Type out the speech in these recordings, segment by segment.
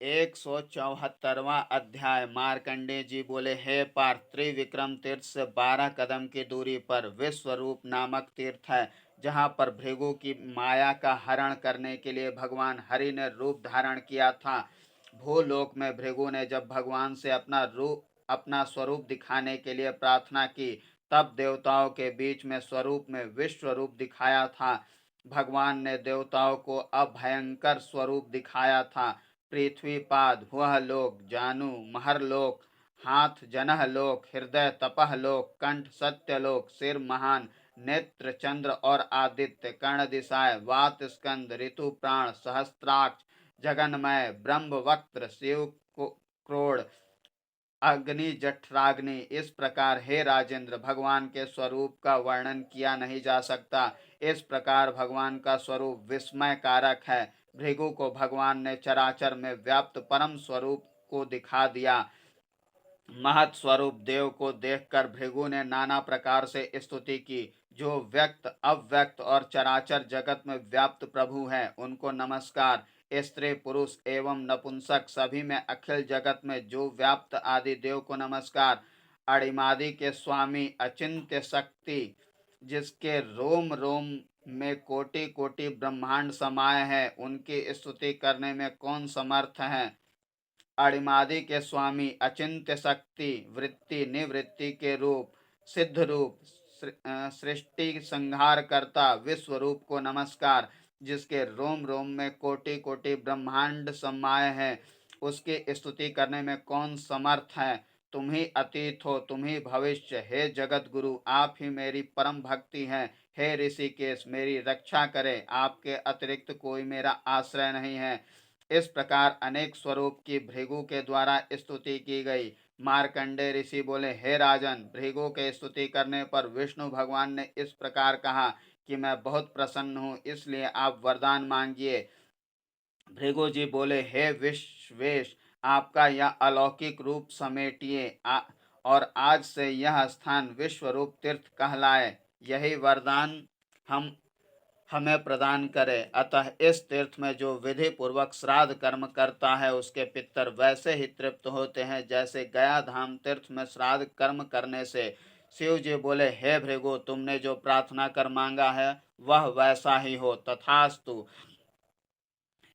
174वां अध्याय। मार्कंडेय जी बोले, हे पार्थ, त्रिविक्रम तीर्थ से 12 कदम की दूरी पर विश्वरूप नामक तीर्थ है, जहाँ पर भृगु की माया का हरण करने के लिए भगवान हरि ने रूप धारण किया था। भूलोक में भृगु ने जब भगवान से अपना स्वरूप दिखाने के लिए प्रार्थना की, तब देवताओं के बीच में स्वरूप में विश्व रूप दिखाया था। भगवान ने देवताओं को अभयंकर स्वरूप दिखाया था। पृथ्वीपाद, वह लोक, जानु, महरलोक, हाथ जनह लोक, हृदय तपह लोक, कंठ सत्यलोक, सिर महान, नेत्र चंद्र और आदित्य, कर्ण दिशाएं, वात स्कंद, ऋतु प्राण, सहस्त्राक्ष, जगन्मय, ब्रह्म वक्त्र, शिव क्रोड़, अग्नि जठराग्नि। इस प्रकार हे राजेंद्र, भगवान के स्वरूप का वर्णन किया नहीं जा सकता। इस प्रकार भगवान का स्वरूप विस्मय कारक है। भृगु को भगवान ने चराचर में व्याप्त परम स्वरूप को दिखा दिया। महत स्वरूप देव को देखकर भृगु ने नाना प्रकार से स्तुति की। जो व्यक्त, अव्यक्त और चराचर जगत में व्याप्त प्रभु हैं, उनको नमस्कार। स्त्री पुरुष एवं नपुंसक सभी में अखिल जगत में जो व्याप्त आदि देव को नमस्कार। अणिमादि के स्वामी अचिंत्य शक्ति, जिसके रोम रोम में कोटि कोटि ब्रह्मांड समाये हैं, उनकी स्तुति करने में कौन समर्थ है। अणिमादि के स्वामी अचिंत्य शक्ति, वृत्ति निवृत्ति के रूप, सिद्ध रूप, सृष्टि संहार करता विश्व रूप को नमस्कार। जिसके रोम रोम में कोटि कोटि ब्रह्मांड समाये हैं, उसकी स्तुति करने में कौन समर्थ है। तुम ही अतीत हो, तुम ही भविष्य। हे जगत गुरु, आप ही मेरी परम भक्ति हैं। हे ऋषिकेश, मेरी रक्षा करे, आपके अतिरिक्त कोई मेरा आश्रय नहीं है। इस प्रकार अनेक स्वरूप की भृगु के द्वारा स्तुति की गई। मार्कंडे ऋषि बोले, हे राजन, भृगु के स्तुति करने पर विष्णु भगवान ने इस प्रकार कहा कि मैं बहुत प्रसन्न हूँ, इसलिए आप वरदान मांगिए। भृगु जी बोले, हे विश्वेश, आपका यह अलौकिक रूप समेटिए और आज से यह स्थान विश्वरूप तीर्थ कहलाए, यही वरदान हम हमें प्रदान करे। अतः इस तीर्थ में जो विधि पूर्वक श्राद्ध कर्म करता है, उसके पितर वैसे ही तृप्त होते हैं जैसे गया धाम तीर्थ में श्राद्ध कर्म करने से। शिव जी बोले, हे भृगु, तुमने जो प्रार्थना कर मांगा है वह वैसा ही हो, तथास्तु।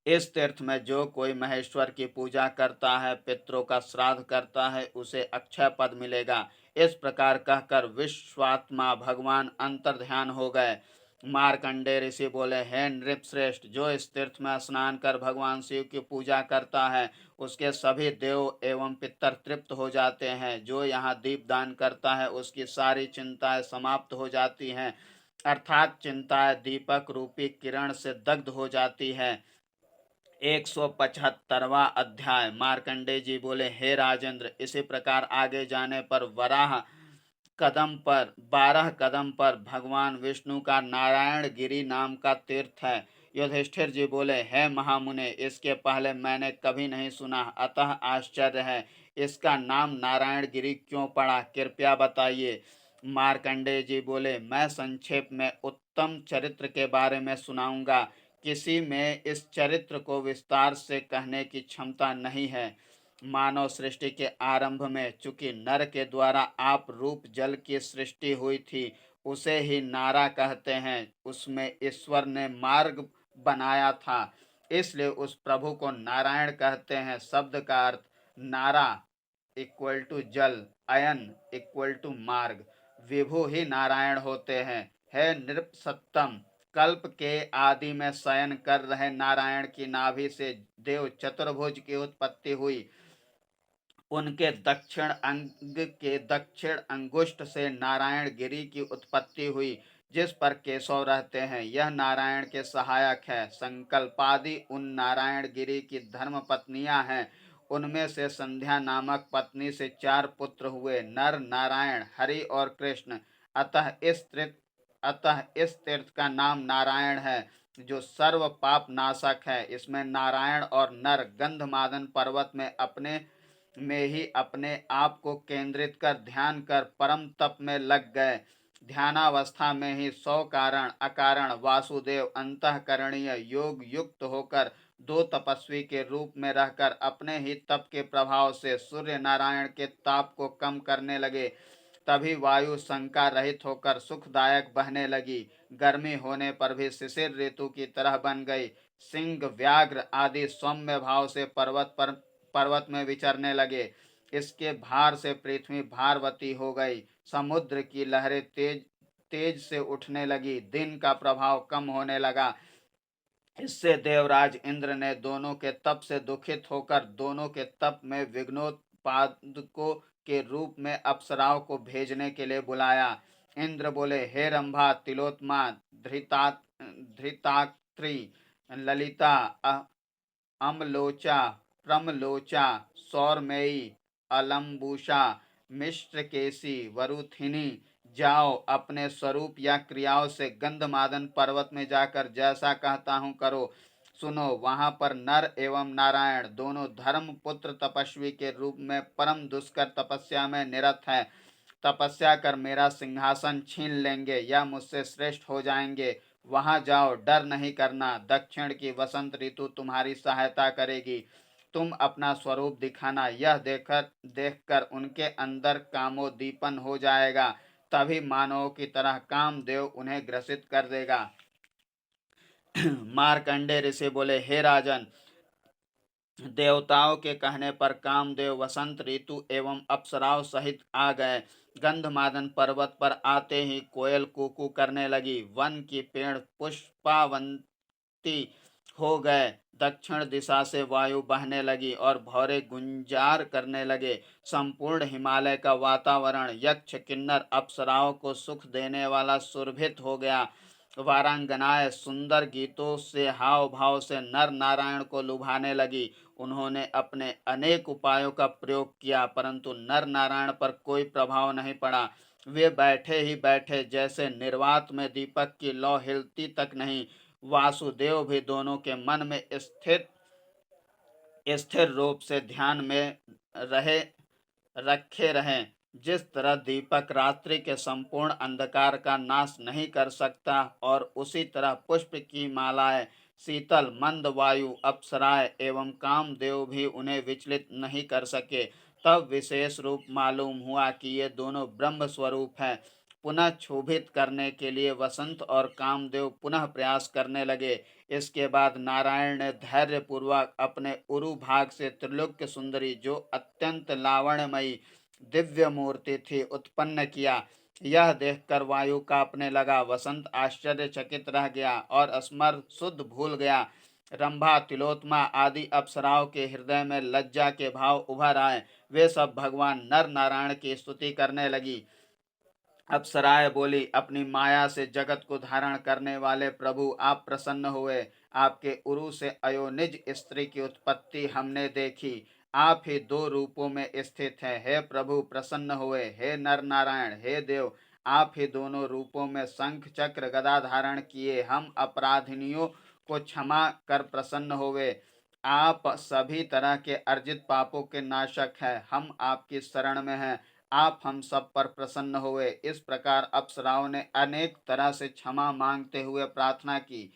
इस तीर्थ में जो कोई महेश्वर की पूजा करता है, पितरों का श्राद्ध करता है, उसे अक्षय पद मिलेगा। इस प्रकार कहकर विश्वात्मा भगवान अंतर्ध्यान हो गए। मार्कंडे ऋषि बोले, हे नृपश्रेष्ठ, जो इस तीर्थ में स्नान कर भगवान शिव की पूजा करता है, उसके सभी देव एवं पितर तृप्त हो जाते हैं। जो यहाँ दीपदान करता है, उसकी सारी चिंताएं समाप्त हो जाती हैं, अर्थात चिंताएं दीपक रूपी किरण से दग्ध हो जाती है। 175वां अध्याय। मार्कंडे जी बोले, हे राजेंद्र, इसी प्रकार आगे जाने पर वराह कदम पर 12 कदम पर भगवान विष्णु का नारायण गिरी नाम का तीर्थ है। युधिष्ठिर जी बोले, हे महामुने, इसके पहले मैंने कभी नहीं सुना, अतः आश्चर्य है। इसका नाम नारायण गिरी क्यों पड़ा, कृपया बताइए। मार्कंडेय जी बोले, मैं संक्षेप में उत्तम चरित्र के बारे में सुनाऊंगा। किसी में इस चरित्र को विस्तार से कहने की क्षमता नहीं है। मानव सृष्टि के आरंभ में चूंकि नर के द्वारा आप रूप जल की सृष्टि हुई थी, उसे ही नारा कहते हैं। उसमें ईश्वर ने मार्ग बनाया था, इसलिए उस प्रभु को नारायण कहते हैं। शब्द का अर्थ नारा इक्वल टू जल, अयन इक्वल टू मार्ग, विभु ही नारायण होते हैं। है नृपसत्तम, कल्प के आदि में शयन कर रहे नारायण की नाभि से देव चतुर्भुज की उत्पत्ति हुई। उनके दक्षिण अंग के दक्षिण अंगुष्ठ से नारायण गिरी की उत्पत्ति हुई, जिस पर केशव रहते हैं। यह नारायण के सहायक है। संकल्पादि उन नारायण गिरी की धर्म पत्नियां हैं। उनमें से संध्या नामक पत्नी से 4 पुत्र हुए, नर, नारायण, हरि और कृष्ण। अतः इस तीर्थ का नाम नारायण है, जो सर्व पाप नाशक है। इसमें नारायण और नर गंधमादन पर्वत में अपने आप को केंद्रित कर ध्यान कर परम तप में लग गए। ध्यानावस्था में ही 100 कारण अकारण वासुदेव अंतःकरणीय योग युक्त होकर दो तपस्वी के रूप में रहकर अपने ही तप के प्रभाव से सूर्य नारायण के ताप को कम करने लगे। तभी वायु शंका रहित होकर सुखदायक बहने लगी। गर्मी होने पर भी शिशिर ऋतु की तरह बन गई। सिंह व्याघ्र आदि सौम्य भाव से पर्वत में विचरने लगे। इसके भार से पृथ्वी भारवती हो गई। समुद्र की लहरें तेज तेज से उठने लगी। दिन का प्रभाव कम होने लगा। इससे देवराज इंद्र ने दोनों के तप से दुखित होकर दोनों के तप में विघ्नोत्पादकों के रूप में अप्सराओं को भेजने के लिए बुलाया। इंद्र बोले, हे रंभा, तिलोत्मा, धृतात्री, ललिता, अमलोचा, प्रमलोचा, सौरमेयी, अलम्बुषा, मिश्रकेशी, वरुथिनी, जाओ, अपने स्वरूप या क्रियाओं से गंधमादन पर्वत में जाकर जैसा कहता हूँ करो। सुनो, वहां पर नर एवं नारायण दोनों धर्म पुत्र तपस्वी के रूप में परम दुष्कर तपस्या में निरत है। तपस्या कर मेरा सिंहासन छीन लेंगे या मुझसे श्रेष्ठ हो जाएंगे। वहां जाओ, डर नहीं करना। दक्षिण की वसंत ऋतु तुम्हारी सहायता करेगी। तुम अपना स्वरूप दिखाना। यह देखकर उनके अंदर कामोद्दीपन हो जाएगा। तभी मानवों की तरह कामदेव उन्हें ग्रसित कर देगा। मार्कंडे ऋषि बोले, हे राजन, देवताओं के कहने पर कामदेव वसंत ऋतु एवं अप्सराओं सहित आ गए। गंधमादन पर्वत पर आते ही कोयल कूकू करने लगी। वन की पेड़ पुष्पावंती हो गए। दक्षिण दिशा से वायु बहने लगी और भौरे गुंजार करने लगे। संपूर्ण हिमालय का वातावरण यक्ष किन्नर अप्सराओं को सुख देने वाला सुरभित हो गया। वारांगनाएं सुंदर गीतों से हाव भाव से नर नारायण को लुभाने लगी। उन्होंने अपने अनेक उपायों का प्रयोग किया, परंतु नर नारायण पर कोई प्रभाव नहीं पड़ा। वे बैठे ही बैठे जैसे निर्वात में दीपक की लौ हिलती तक नहीं। वासुदेव भी दोनों के मन में स्थिर स्थिर रूप से ध्यान में रहे रखे रहें। जिस तरह दीपक रात्रि के संपूर्ण अंधकार का नाश नहीं कर सकता, और उसी तरह पुष्प की मालाएं, शीतल मंद वायु, अप्सराएं एवं कामदेव भी उन्हें विचलित नहीं कर सके। तब विशेष रूप मालूम हुआ कि ये दोनों ब्रह्म स्वरूप हैं। पुनः क्षोभित करने के लिए वसंत और कामदेव पुनः प्रयास करने लगे। इसके बाद नारायण ने धैर्य पूर्वक अपने उरु भाग से त्रिलोक्य सुंदरी, जो अत्यंत लावण्यमयी दिव्य मूर्ति थी, उत्पन्न किया। यह देखकर वायु कांपने लगा। वसंत आश्चर्यचकित रह गया और स्मर शुद्ध भूल गया। रंभा, तिलोत्मा आदि अप्सराओं के हृदय में लज्जा के भाव उभर आए। वे सब भगवान नर नारायण की स्तुति करने लगी। अप्सराएं बोली, अपनी माया से जगत को धारण करने वाले प्रभु, आप प्रसन्न हुए। आपके उरु से अयोनिज स्त्री की उत्पत्ति हमने देखी। आप ही दो रूपों में स्थित हैं। हे प्रभु, प्रसन्न हुए। हे नर नारायण, हे देव, आप ही दोनों रूपों में शंख चक्र गदा धारण किए हम अपराधिनियों को क्षमा कर प्रसन्न हुए। आप सभी तरह के अर्जित पापों के नाशक हैं। हम आपकी शरण में हैं। आप हम सब पर प्रसन्न हुए। इस प्रकार अप्सराओं ने अनेक तरह से क्षमा मांगते हुए प्रार्थना की।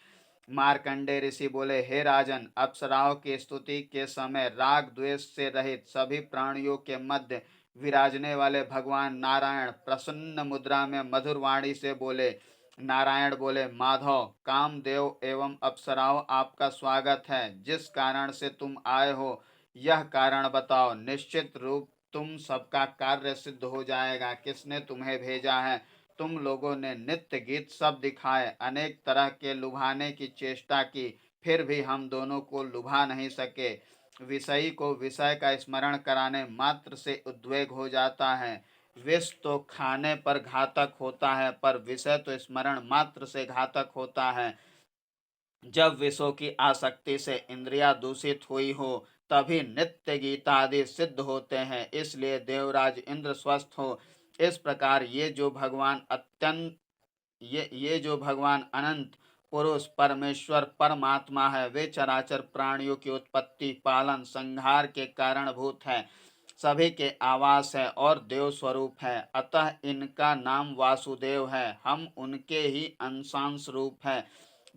मार्कंडे ऋषि बोले, हे राजन, अप्सराओं की स्तुति के समय राग द्वेष से रहित सभी प्राणियों के मध्य विराजने वाले भगवान नारायण प्रसन्न मुद्रा में मधुर वाणी से बोले। नारायण बोले, माधव, कामदेव एवं अप्सराओं, आपका स्वागत है। जिस कारण से तुम आए हो, यह कारण बताओ। निश्चित रूप तुम सबका कार्य सिद्ध हो जाएगा। किसने तुम्हें भेजा है? तुम लोगों ने नित्य गीत सब दिखाए, अनेक तरह के लुभाने की चेष्टा की, फिर भी हम दोनों को लुभा नहीं सके। विषयी को विषय का स्मरण कराने मात्र से उद्वेग हो जाता है। विष तो खाने पर घातक होता है, पर विषय तो स्मरण मात्र से घातक होता है। जब विषयों की आसक्ति से इंद्रियां दूषित हुई हो, तभी नित्य गीता आदि सिद्ध होते हैं। इसलिए देवराज इंद्र स्वस्थ हो। इस प्रकार ये जो भगवान अनंत पुरुष परमेश्वर परमात्मा है, वे चराचर प्राणियों की उत्पत्ति, पालन, संहार के कारणभूत है, सभी के आवास है और देव स्वरूप है। अतः इनका नाम वासुदेव है। हम उनके ही अंशांश रूप है।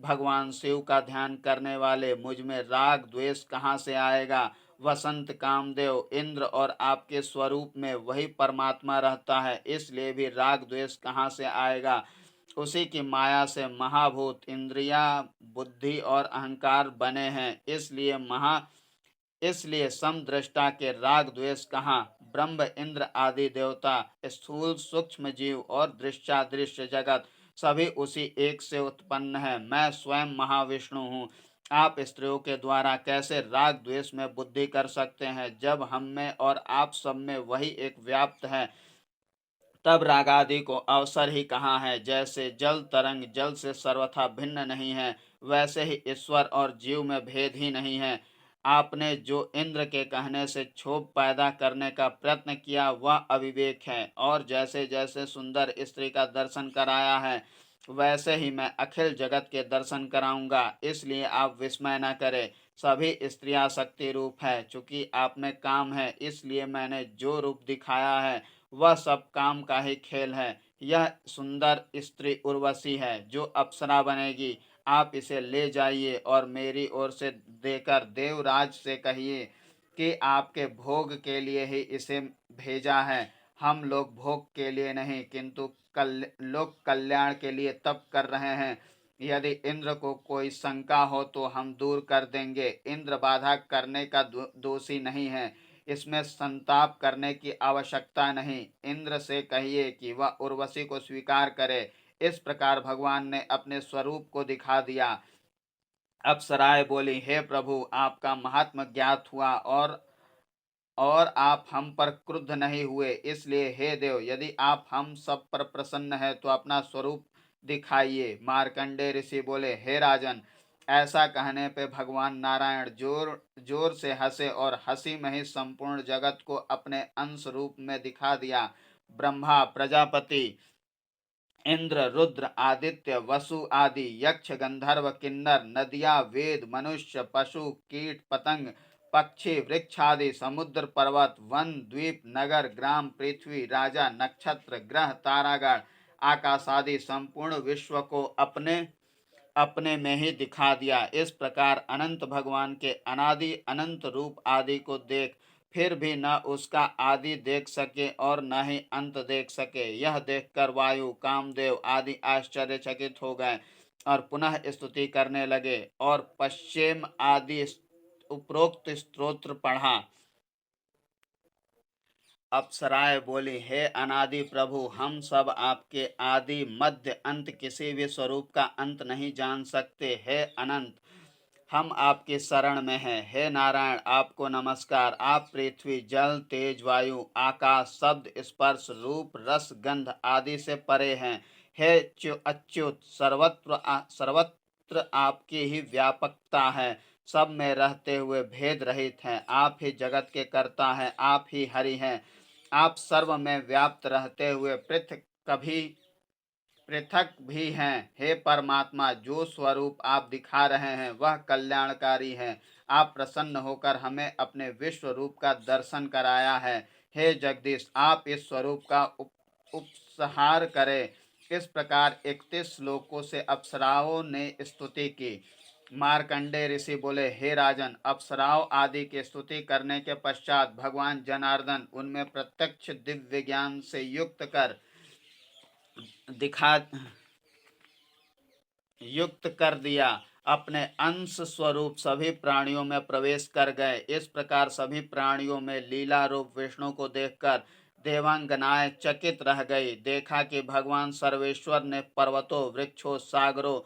भगवान शिव का ध्यान करने वाले मुझ में राग द्वेष कहाँ से आएगा। वसंत कामदेव इंद्र और आपके स्वरूप में वही परमात्मा रहता है, इसलिए भी राग द्वेष कहाँ से आएगा। उसी की माया से महाभूत इंद्रिया बुद्धि और अहंकार बने हैं, इसलिए समदृष्टा के राग द्वेष कहाँ। ब्रह्म इंद्र आदि देवता, स्थूल सूक्ष्म जीव और दृश्यादृश्य जगत सभी उसी एक से उत्पन्न है। मैं स्वयं महाविष्णु हूँ। आप स्त्रियों के द्वारा कैसे राग द्वेष में बुद्धि कर सकते हैं, जब हम में और आप सब में वही एक व्याप्त है। तब रागादि को अवसर ही कहाँ है। जैसे जल तरंग जल से सर्वथा भिन्न नहीं है, वैसे ही ईश्वर और जीव में भेद ही नहीं है। आपने जो इंद्र के कहने से क्षोभ पैदा करने का प्रयत्न किया वह अविवेक है, और जैसे जैसे सुंदर स्त्री का दर्शन कराया है वैसे ही मैं अखिल जगत के दर्शन कराऊंगा। इसलिए आप विस्मय न करें। सभी स्त्रियां शक्ति रूप है। चूंकि आप में काम है, इसलिए मैंने जो रूप दिखाया है वह सब काम का ही खेल है। यह सुंदर स्त्री उर्वशी है जो अप्सरा बनेगी। आप इसे ले जाइए और मेरी ओर से देकर देवराज से कहिए कि आपके भोग के लिए ही इसे भेजा है। हम लोग भोग के लिए नहीं, किंतु लोक कल्याण के लिए तप कर रहे हैं। यदि इंद्र को कोई शंका हो तो हम दूर कर देंगे। इंद्र बाधा करने का दोषी नहीं है, इसमें संताप करने की आवश्यकता नहीं। इंद्र से कहिए कि वह उर्वशी को स्वीकार करे। इस प्रकार भगवान ने अपने स्वरूप को दिखा दिया। अप्सराएं बोली, हे प्रभु, आपका महात्म ज्ञात हुआ और आप हम पर क्रुद्ध नहीं हुए। इसलिए हे देव, यदि आप हम सब पर प्रसन्न है तो अपना स्वरूप दिखाइए। मार्कंडे ऋषि बोले, हे राजन, ऐसा कहने पे भगवान नारायण जोर जोर से हंसे और हंसी में ही संपूर्ण जगत को अपने अंश रूप में दिखा दिया। ब्रह्मा, प्रजापति, इंद्र, रुद्र, आदित्य, वसु आदि यक्ष, गंधर्व, किन्नर, नदियां, वेद, मनुष्य, पशु, कीट, पतंग, पक्षी, वृक्षादि, समुद्र, पर्वत, वन, द्वीप, नगर, ग्राम, पृथ्वी, राजा, नक्षत्र, ग्रह, तारागण, आकाश आदि संपूर्ण विश्व को अपने अपने में ही दिखा दिया। इस प्रकार अनंत भगवान के अनादि अनंत रूप आदि को देख फिर भी न उसका आदि देख सके और न ही अंत देख सके। यह देखकर वायु, कामदेव आदि आश्चर्यचकित हो गए और पुनः स्तुति करने लगे और पश्चिम आदि उपरोक्त स्तोत्र पढ़ा। अप्सराएं बोली, हे अनादि प्रभु, हम सब आपके आदि मध्य अंत किसी भी स्वरूप का अंत नहीं जान सकते। हे अनंत, हम आपकी शरण में हैं। हे नारायण, आपको नमस्कार। आप पृथ्वी, जल, तेज, वायु, आकाश, शब्द, स्पर्श, रूप, रस, गंध आदि से परे हैं। हे अच्युत, सर्वत्र आपकी ही व्यापकता है। सब में रहते हुए भेद रहित हैं। आप ही जगत के कर्ता हैं, आप ही हरि हैं। आप सर्व में व्याप्त रहते हुए पृथक भी हैं। हे परमात्मा, जो स्वरूप आप दिखा रहे हैं वह कल्याणकारी है। आप प्रसन्न होकर हमें अपने विश्व रूप का दर्शन कराया है। हे जगदीश, आप इस स्वरूप का उपसंहार करें। इस प्रकार 31 श्लोकों से अप्सराओं ने स्तुति की। मार्कंडे ऋषि बोले, हे राजन, अप्सराओं आदि की स्तुति करने के पश्चात भगवान जनार्दन उनमें प्रत्यक्ष दिव्य ज्ञान से दिखा युक्त कर दिया। अपने अंश स्वरूप सभी प्राणियों में प्रवेश कर गए। इस प्रकार सभी प्राणियों में लीला रूप विष्णु को देखकर देवांगनाएं चकित रह गई। देखा कि भगवान सर्वेश्वर ने पर्वतों, वृक्षों, सागरों,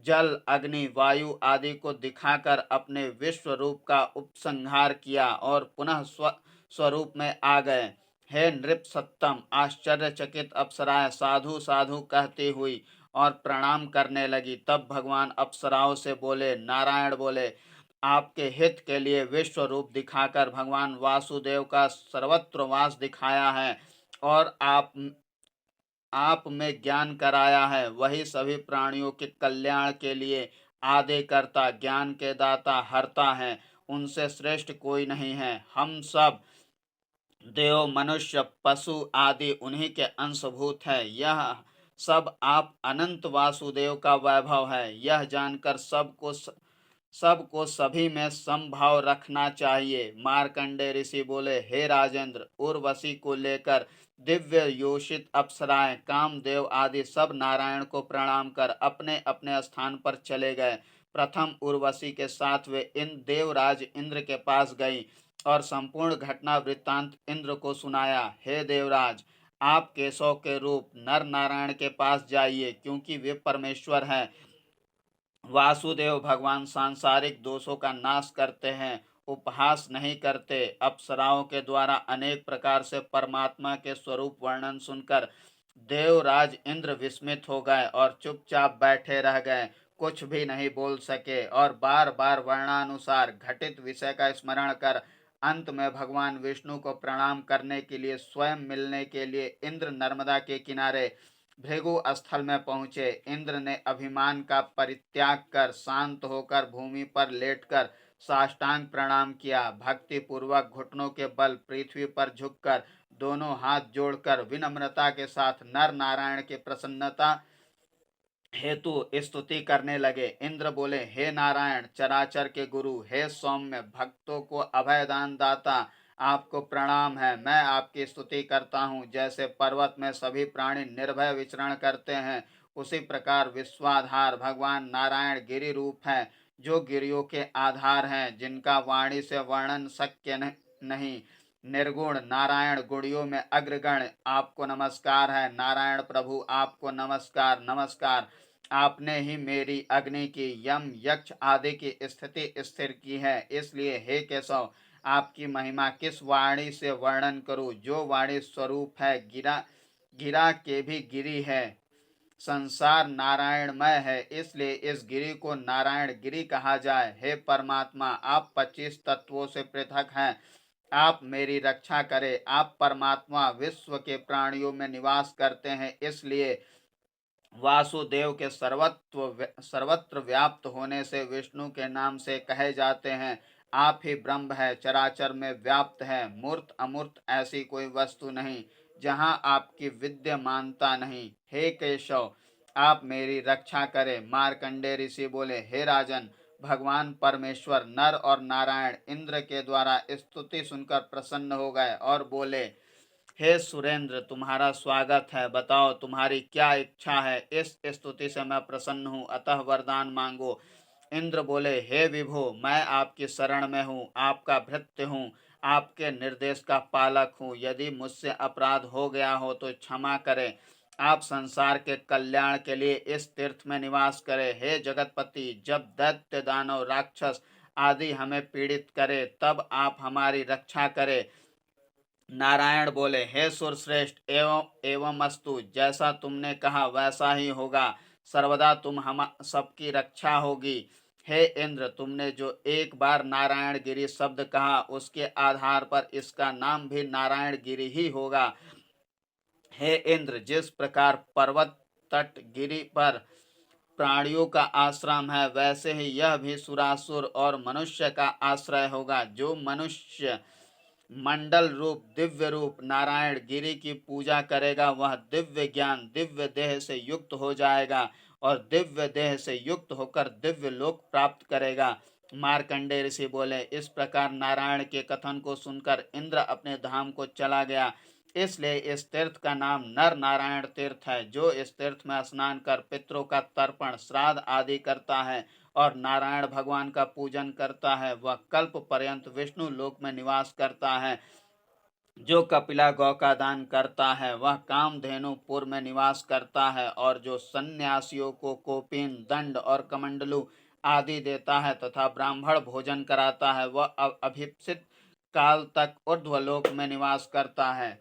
जल, अग्नि, वायु आदि को दिखाकर अपने विश्व रूप का उपसंहार किया और पुनः स्वरूप में आ गए। हे नृप सत्तम, आश्चर्यचकित अप्सराएं साधु साधु कहती हुई और प्रणाम करने लगी। तब भगवान अप्सराओं से बोले, नारायण बोले, आपके हित के लिए विश्व रूप दिखाकर भगवान वासुदेव का सर्वत्र वास दिखाया है और आप में ज्ञान कराया है। वही सभी प्राणियों के कल्याण के लिए आदि करता, ज्ञान के दाता, हरता है। उनसे श्रेष्ठ कोई नहीं है। हम सब देव, मनुष्य, पशु आदि उन्हीं के अंशभूत है। यह सब आप अनंत वासुदेव का वैभव है। यह जानकर सबको सभी में समभाव रखना चाहिए। मार्कंडे ऋषि बोले, हे राजेंद्र, उर्वशी को लेकर दिव्य योषित अप्सराएं, कामदेव आदि सब नारायण को प्रणाम कर अपने अपने स्थान पर चले गए। प्रथम उर्वशी के साथ वे इन देवराज इंद्र के पास गई और संपूर्ण घटना वृत्तांत इंद्र को सुनाया। हे देवराज, आप केशव के रूप नर नारायण के पास जाइए, क्योंकि वे परमेश्वर हैं। वासुदेव भगवान सांसारिक दोषों का नाश करते हैं, उपहास नहीं करते। अप्सराओं के द्वारा अनेक प्रकार से परमात्मा के स्वरूप वर्णन सुनकर देवराज इंद्र विस्मित हो गए और चुपचाप बैठे रह गए, कुछ भी नहीं बोल सके और बार बार वर्णानुसार घटित विषय का स्मरण कर अंत में भगवान विष्णु को प्रणाम करने के लिए स्वयं मिलने के लिए इंद्र नर्मदा के किनारे भृगु स्थल में पहुंचे। इंद्र ने अभिमान का परित्याग कर शांत होकर भूमि पर लेटकर साष्टांग प्रणाम किया। भक्ति पूर्वक घुटनों के बल पृथ्वी पर झुककर दोनों हाथ जोड़कर विनम्रता के साथ नर नारायण की प्रसन्नता हेतु स्तुति करने लगे। इंद्र बोले, हे नारायण, चराचर के गुरु, हे सौम्य, भक्तों को अभयदान दाता, आपको प्रणाम है। मैं आपकी स्तुति करता हूँ। जैसे पर्वत में सभी प्राणी निर्भय विचरण करते हैं, उसी प्रकार विश्वाधार भगवान नारायण गिरि रूप है, जो गिरियों के आधार हैं, जिनका वाणी से वर्णन शक्य नहीं। निर्गुण नारायण गुणियों में अग्रगण, आपको नमस्कार है। नारायण प्रभु, आपको नमस्कार नमस्कार। आपने ही मेरी अग्नि की, यम यक्ष आदि की स्थिति स्थिर की है, इसलिए हे केशव, आपकी महिमा किस वाणी से वर्णन करूं। जो वाणी स्वरूप है, गिरा गिरा के भी गिरी है। संसार नारायणमय है, इसलिए इस गिरी को नारायण गिरी कहा जाए। हे परमात्मा, आप 25 तत्वों से पृथक हैं, आप मेरी रक्षा करें। आप परमात्मा विश्व के प्राणियों में निवास करते हैं, इसलिए वासुदेव के सर्वत्र व्याप्त होने से विष्णु के नाम से कहे जाते हैं। आप ही ब्रह्म है, चराचर में व्याप्त है, मूर्त अमूर्त ऐसी कोई वस्तु नहीं जहाँ आपकी विद्यमानता नहीं। हे केशव, आप मेरी रक्षा करें। मार्कंडे ऋषि बोले, हे राजन, भगवान परमेश्वर नर और नारायण इंद्र के द्वारा स्तुति सुनकर प्रसन्न हो गए और बोले, हे सुरेंद्र, तुम्हारा स्वागत है। बताओ तुम्हारी क्या इच्छा है। इस स्तुति से मैं प्रसन्न हूँ, अतः वरदान मांगो। इंद्र बोले, हे विभो, मैं आपकी शरण में हूँ, आपका भृत्य हूँ, आपके निर्देश का पालक हूँ। यदि मुझसे अपराध हो गया हो तो क्षमा करें। आप संसार के कल्याण के लिए इस तीर्थ में निवास करें। हे जगतपति, जब दैत्य दानव राक्षस आदि हमें पीड़ित करे, तब आप हमारी रक्षा करें। नारायण बोले, हे सुरश्रेष्ठ, एवं एवं अस्तु, जैसा तुमने कहा वैसा ही होगा। सर्वदा तुम हम सबकी रक्षा होगी। हे इंद्र, तुमने जो एक बार नारायण गिरी शब्द कहा, उसके आधार पर इसका नाम भी नारायण गिरी ही होगा। हे इंद्र, जिस प्रकार पर्वत तट गिरी पर प्राणियों का आश्रम है, वैसे ही यह भी सुरासुर और मनुष्य का आश्रय होगा। जो मनुष्य मंडल रूप दिव्य रूप नारायण गिरी की पूजा करेगा, वह दिव्य ज्ञान दिव्य देह से युक्त हो जाएगा और दिव्य देह से युक्त होकर दिव्य लोक प्राप्त करेगा। मार्कंडे ऋषि बोले, इस प्रकार नारायण के कथन को सुनकर इंद्र अपने धाम को चला गया। इसलिए इस तीर्थ का नाम नर नारायण तीर्थ है। जो इस तीर्थ में स्नान कर पितरों का तर्पण श्राद्ध आदि करता है और नारायण भगवान का पूजन करता है, वह कल्प पर्यंत विष्णु लोक में निवास करता है। जो कपिला गौ का दान करता है, वह कामधेनुपुर में निवास करता है। और जो सन्यासियों को कोपिन दंड और कमंडलू आदि देता है तथा ब्राह्मण भोजन कराता है, वह अभिप्सित काल तक ऊर्ध्वलोक में निवास करता है।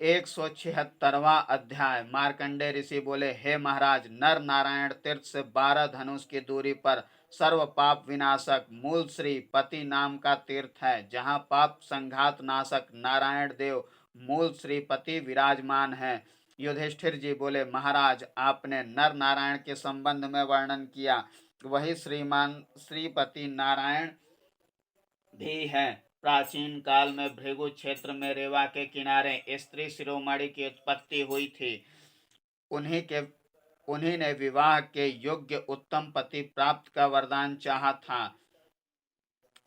176वां अध्याय। मार्कंडे ऋषि बोले, हे महाराज, नर नारायण तीर्थ से 12 धनुष की दूरी पर सर्व पाप विनाशक मूल श्री पति नाम का तीर्थ है, जहाँ पाप संघात नाशक नारायण देव मूल श्रीपति विराजमान है। युधिष्ठिर जी बोले, महाराज, आपने नर नारायण के संबंध में वर्णन किया, वही श्रीमान श्रीपति नारायण भी है। प्राचीन काल में भृगु क्षेत्र में रेवा के किनारे स्त्री शिरोमणि की उत्पत्ति हुई थी। उन्हीं के उन्हीं ने विवाह के योग्य उत्तम पति प्राप्त का वरदान चाहा था।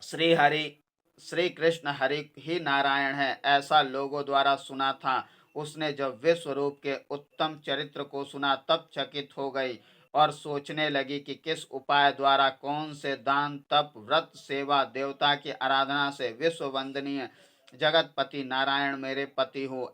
श्री हरि श्री कृष्ण हरि ही नारायण है, ऐसा लोगों द्वारा सुना था। उसने जब विश्व रूप के उत्तम चरित्र को सुना तब चकित हो गई और सोचने लगी कि किस उपाय द्वारा, कौन से दान तप व्रत सेवा देवता की आराधना से विश्व वंदनीय जगतपति नारायण मेरे पति हो।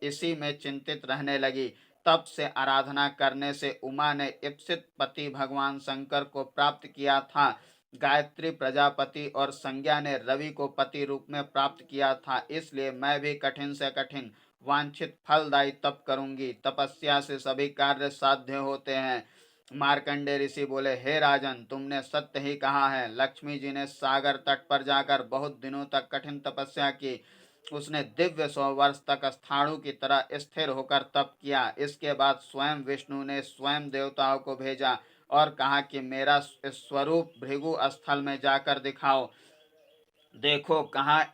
इसी में चिंतित रहने लगी। तप से आराधना करने से उमा ने इप्सित पति भगवान शंकर को प्राप्त किया था। गायत्री प्रजापति और संज्ञा ने रवि को पति रूप में प्राप्त किया था। इसलिए मैं भी कठिन से कठिन वांछित फलदायी तप करूंगी। तपस्या से सभी कार्य साध्य होते हैं। मार्कंडे ऋषि बोले, हे राजन, तुमने सत्य ही कहा है। लक्ष्मी जी ने सागर तट पर जाकर बहुत दिनों तक कठिन तपस्या की। उसने दिव्य 100 वर्ष तक स्थाणु की तरह स्थिर होकर तप किया। इसके बाद स्वयं विष्णु ने स्वयं देवताओं को भेजा और कहा कि मेरा स्वरूप भृगु स्थल में जाकर दिखाओ। देखो कहाँ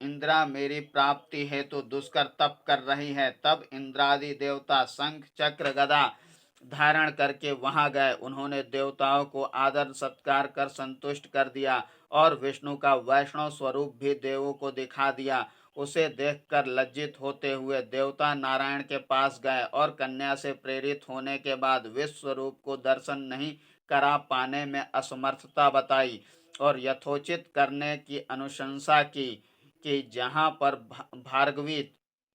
इंद्रा मेरी प्राप्ति हेतु दुष्कर तप कर रही है। तब इंद्रादि देवता शंख चक्र गदा धारण करके वहां गए। उन्होंने देवताओं को आदर सत्कार कर संतुष्ट कर दिया और विष्णु का वैष्णव स्वरूप भी देवों को दिखा दिया। उसे देखकर लज्जित होते हुए देवता नारायण के पास गए और कन्या से प्रेरित होने के बाद विश्व रूप को दर्शन नहीं करा पाने में असमर्थता बताई और यथोचित करने की अनुशंसा की कि जहाँ पर भार्गवी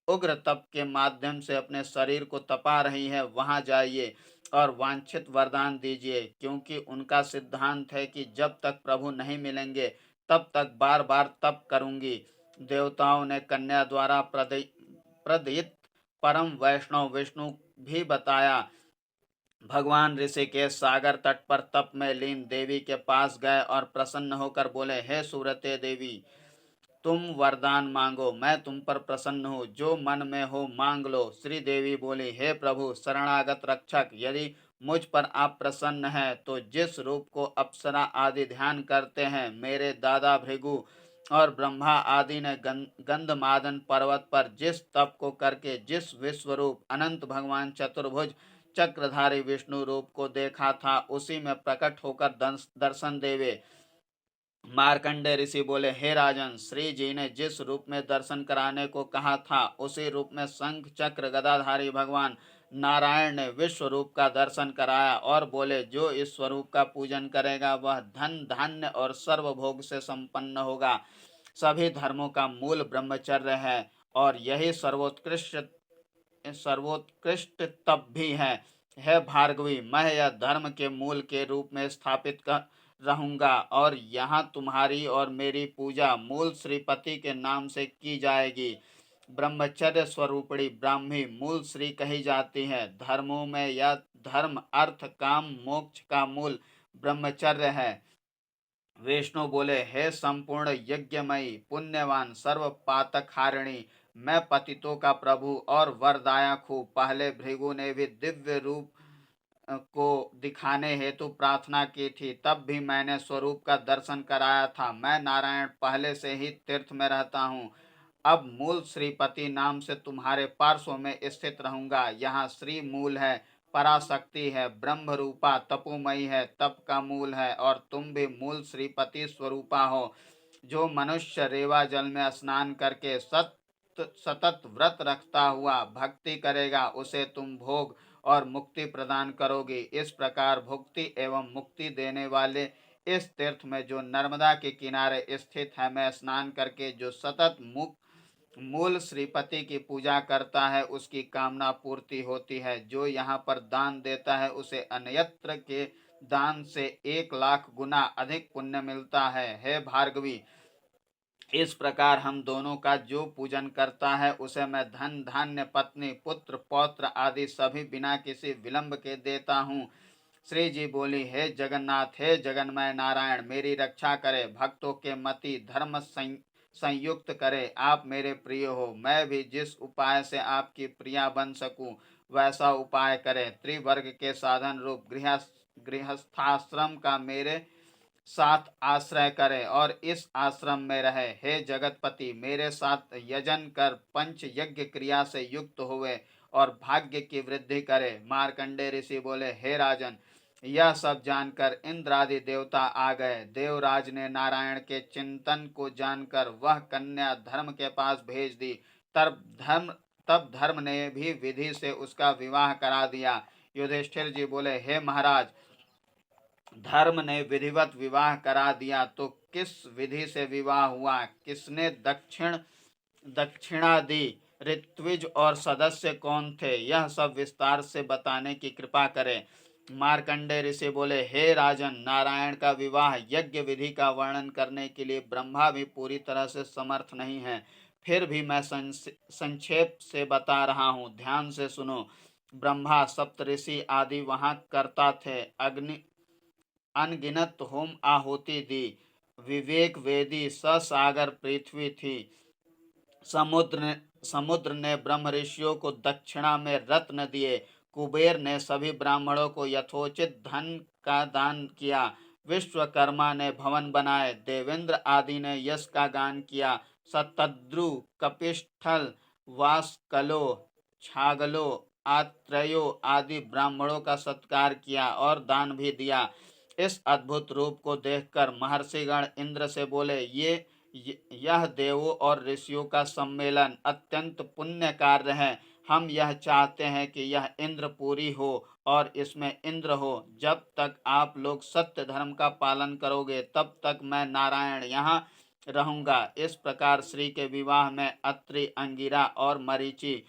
उग्र तप के माध्यम से अपने शरीर को तपा रही है वहां जाइए और वांछित वरदान दीजिए, क्योंकि उनका सिद्धांत है कि जब तक प्रभु नहीं मिलेंगे तब तक बार बार तप करूंगी। देवताओं ने कन्या द्वारा प्रदत्त परम वैष्णव विष्णु भी बताया। भगवान ऋषिकेश सागर तट पर तप में लीन देवी के पास गए और प्रसन्न होकर बोले, हे सूरते देवी, तुम वरदान मांगो, मैं तुम पर प्रसन्न हूँ। जो मन में हो मांग लो। श्री देवी बोली, हे प्रभु शरणागत रक्षक, यदि मुझ पर आप प्रसन्न हैं तो जिस रूप को अप्सरा आदि ध्यान करते हैं, मेरे दादा भृगु और ब्रह्मा आदि ने गंधमादन पर्वत पर जिस तप को करके जिस विश्व रूप अनंत भगवान चतुर्भुज चक्रधारी विष्णु रूप को देखा था, उसी में प्रकट होकर दर्शन देवे। मार्कंडे ऋषि बोले, हे राजन, श्री जी ने जिस रूप में दर्शन कराने को कहा था उसी रूप में शंख चक्र गदाधारी भगवान नारायण ने विश्व रूप का दर्शन कराया और बोले, जो इस स्वरूप का पूजन करेगा वह धन धान्य और सर्वभोग से संपन्न होगा। सभी धर्मों का मूल ब्रह्मचर्य है और यही सर्वोत्कृष्ट तप भी है। है भार्गवी, मैं यह धर्म के मूल के रूप में स्थापित कर रहूंगा और यहाँ तुम्हारी और मेरी पूजा मूल श्रीपति के नाम से की जाएगी। ब्रह्मचर्य स्वरूपणी ब्राह्मी मूल श्री कही जाती है। धर्मों में यह धर्म अर्थ काम मोक्ष का मूल ब्रह्मचर्य है। विष्णु बोले, हे संपूर्ण यज्ञमयी पुण्यवान सर्व पातक हारिणी, मैं पतितों का प्रभु और वरदायक हूँ। पहले भृगु ने भी दिव्य रूप को दिखाने हेतु प्रार्थना की थी, तब भी मैंने स्वरूप का दर्शन कराया था। मैं नारायण पहले से ही तीर्थ में रहता हूँ। अब मूल श्रीपति नाम से तुम्हारे पार्श्व में स्थित रहूंगा। यहाँ श्री मूल है, पराशक्ति है, ब्रह्म रूपा तपोमयी है, तप का मूल है और तुम भी मूल श्रीपति स्वरूपा हो। जो मनुष्य रेवा जल में स्नान करके सतत व्रत रखता हुआ भक्ति करेगा, उसे तुम भोग और मुक्ति प्रदान करोगे। इस प्रकार भुक्ति एवं मुक्ति देने वाले इस तीर्थ में जो नर्मदा के किनारे स्थित है, मैं स्नान करके जो सतत मूल श्रीपति की पूजा करता है उसकी कामना पूर्ति होती है। जो यहाँ पर दान देता है उसे अन्यत्र के दान से 1,00,000 गुना अधिक पुण्य मिलता है। हे भार्गवी, इस प्रकार हम दोनों का जो पूजन करता है उसे मैं धन धान्य पत्नी पुत्र पौत्र आदि सभी बिना किसी विलंब के देता हूँ। श्री जी बोली, हे जगन्नाथ, हे जगन्मय नारायण, मेरी रक्षा करे, भक्तों के मति धर्म संयुक्त करे। आप मेरे प्रिय हो, मैं भी जिस उपाय से आपकी प्रिया बन सकूं वैसा उपाय करें। त्रिवर्ग के साधन रूप गृहस्थाश्रम का मेरे साथ आश्रय करे और इस आश्रम में रहे। हे जगतपति, मेरे साथ यजन कर पंच यज्ञ क्रिया से युक्त हुए और भाग्य की वृद्धि करे। मार्कंडेय ऋषि बोले, हे राजन, यह सब जानकर इंद्र आदि देवता आ गए। देवराज ने नारायण के चिंतन को जानकर वह कन्या धर्म के पास भेज दी। तब धर्म ने भी विधि से उसका विवाह करा दिया। युधिष्ठिर जी बोले, हे महाराज, धर्म ने विधिवत विवाह करा दिया तो किस विधि से विवाह हुआ, किसने दक्षिणा दी, ऋत्विज और सदस्य कौन थे, यह सब विस्तार से बताने की कृपा करें। मार्कंडेय ऋषि बोले, हे राजन, नारायण का विवाह यज्ञ विधि का वर्णन करने के लिए ब्रह्मा भी पूरी तरह से समर्थ नहीं है। फिर भी मैं संक्षेप से बता रहा हूँ, ध्यान से सुनो। ब्रह्मा, सप्तऋषि आदि वहां करता थे, अग्नि अनगिनत होम आहुति दी। विवेक वेदी ससागर पृथ्वी थी। समुद्र ने ब्रह्म ऋषियों को दक्षिणा में रत्न दिए। कुबेर ने सभी ब्राह्मणों को यथोचित धन का दान किया। विश्वकर्मा ने भवन बनाए। देवेंद्र आदि ने यश का गान किया। सतद्रु, कपिष्ठल, वास्कलो, छागलो, आत्रेयो आदि ब्राह्मणों का सत्कार किया और दान भी दिया। इस अद्भुत रूप को देखकर महर्षिगण इंद्र से बोले, यह देवों और ऋषियों का सम्मेलन अत्यंत पुण्य कार्य है। हम यह चाहते हैं कि यह इंद्रपुरी हो और इसमें इंद्र हो। जब तक आप लोग सत्य धर्म का पालन करोगे तब तक मैं नारायण यहाँ रहूंगा। इस प्रकार श्री के विवाह में अत्रि, अंगिरा और मरीचि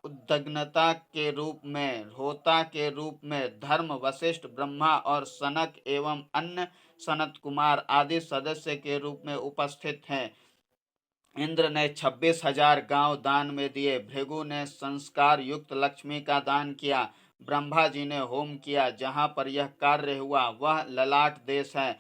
उद्विग्नता के रूप में, होता के रूप में, धर्म, वशिष्ठ, ब्रह्मा और सनक एवं अन्य सनत कुमार आदि सदस्य के रूप में उपस्थित हैं। इंद्र ने 26,000 गांव दान में दिए। भृगु ने संस्कार युक्त लक्ष्मी का दान किया। ब्रह्मा जी ने होम किया। जहाँ पर यह कार्य हुआ वह ललाट देश है।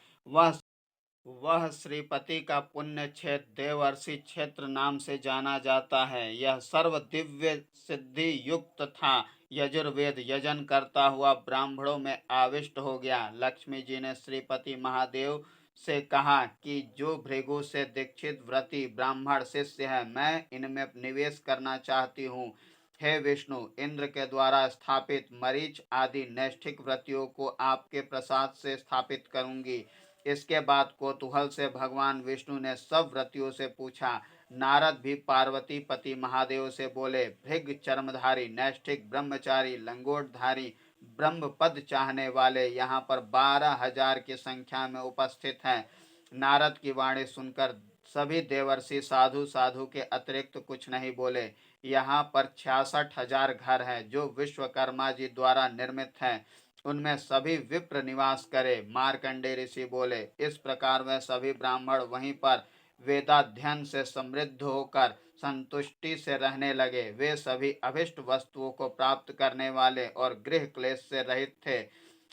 वह श्रीपति का पुण्य क्षेत्र देवर्षि क्षेत्र नाम से जाना जाता है। यह सर्व दिव्य सिद्धि युक्त था। यजुर्वेद यजन करता हुआ ब्राह्मणों में आविष्ट हो गया। लक्ष्मी जी ने श्रीपति महादेव से कहा कि जो भृगु से दीक्षित व्रती ब्राह्मण शिष्य है, मैं इनमें निवेश करना चाहती हूँ। हे विष्णु, इंद्र के द्वारा स्थापित मरीच आदि नैष्ठिक व्रतियों को आपके प्रसाद से स्थापित करूंगी। इसके बाद कौतूहल से भगवान विष्णु ने सब व्रतियों से पूछा। नारद भी पार्वती पति महादेव से बोले, भृग चर्मधारी, नैष्ठिक, ब्रह्मचारी, लंगोटधारी, ब्रह्म पद चाहने वाले यहाँ पर 12,000 की संख्या में उपस्थित हैं। नारद की वाणी सुनकर सभी देवर्षि साधु साधु के अतिरिक्त कुछ नहीं बोले। यहाँ पर 66,000 घर हैं जो विश्वकर्मा जी द्वारा निर्मित हैं। उनमें सभी विप्र निवास करे। मार्कंडेय ऋषि बोले, इस प्रकार वह सभी ब्राह्मण वहीं पर वेदाध्ययन से समृद्ध होकर संतुष्टि से रहने लगे। वे सभी अभिष्ट वस्तुओं को प्राप्त करने वाले और गृह क्लेश से रहित थे।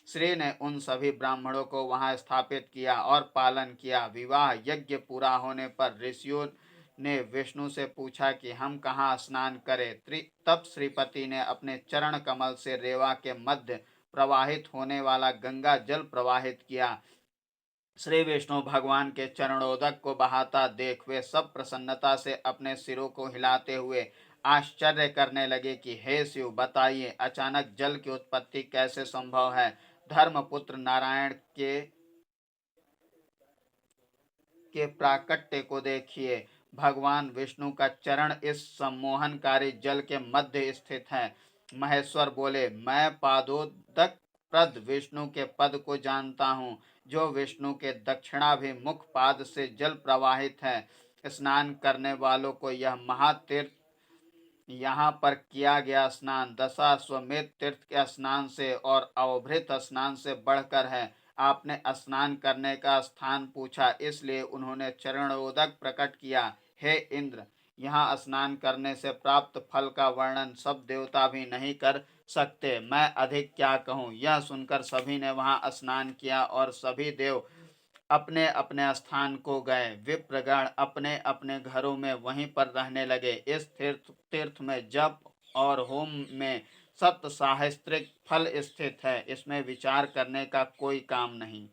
श्री ने उन सभी ब्राह्मणों को वहां स्थापित किया और पालन किया। विवाह यज्ञ पूरा होने पर ऋषियों ने विष्णु से पूछा कि हम कहाँ स्नान करें। तब श्रीपति ने अपने चरण कमल से रेवा के मध्य प्रवाहित होने वाला गंगा जल प्रवाहित किया। श्री विष्णु भगवान के चरणोदक को बहाता देख वे सब प्रसन्नता से अपने सिरों को हिलाते हुए आश्चर्य करने लगे कि हे शिव, बताइए, अचानक जल की उत्पत्ति कैसे संभव है। धर्मपुत्र नारायण के प्राकट्य को देखिए। भगवान विष्णु का चरण इस सम्मोहनकारी जल के मध्य स्थित है। महेश्वर बोले, मैं पादोदक प्रद विष्णु के पद को जानता हूँ, जो विष्णु के दक्षिणाभिमुख पाद से जल प्रवाहित है। स्नान करने वालों को यह महातीर्थ, यहाँ पर किया गया स्नान दशाश्वमेध तीर्थ के स्नान से और अवभृत स्नान से बढ़कर है। आपने स्नान करने का स्थान पूछा, इसलिए उन्होंने चरणोदक प्रकट किया। हे इंद्र, यहाँ स्नान करने से प्राप्त फल का वर्णन सब देवता भी नहीं कर सकते। मैं अधिक क्या कहूँ। यह सुनकर सभी ने वहाँ स्नान किया और सभी देव अपने अपने स्थान को गए। विप्रगण अपने अपने घरों में वहीं पर रहने लगे। इस तीर्थ में जप और होम में सप्त साहस्त्रिक फल स्थित है। इसमें विचार करने का कोई काम नहीं।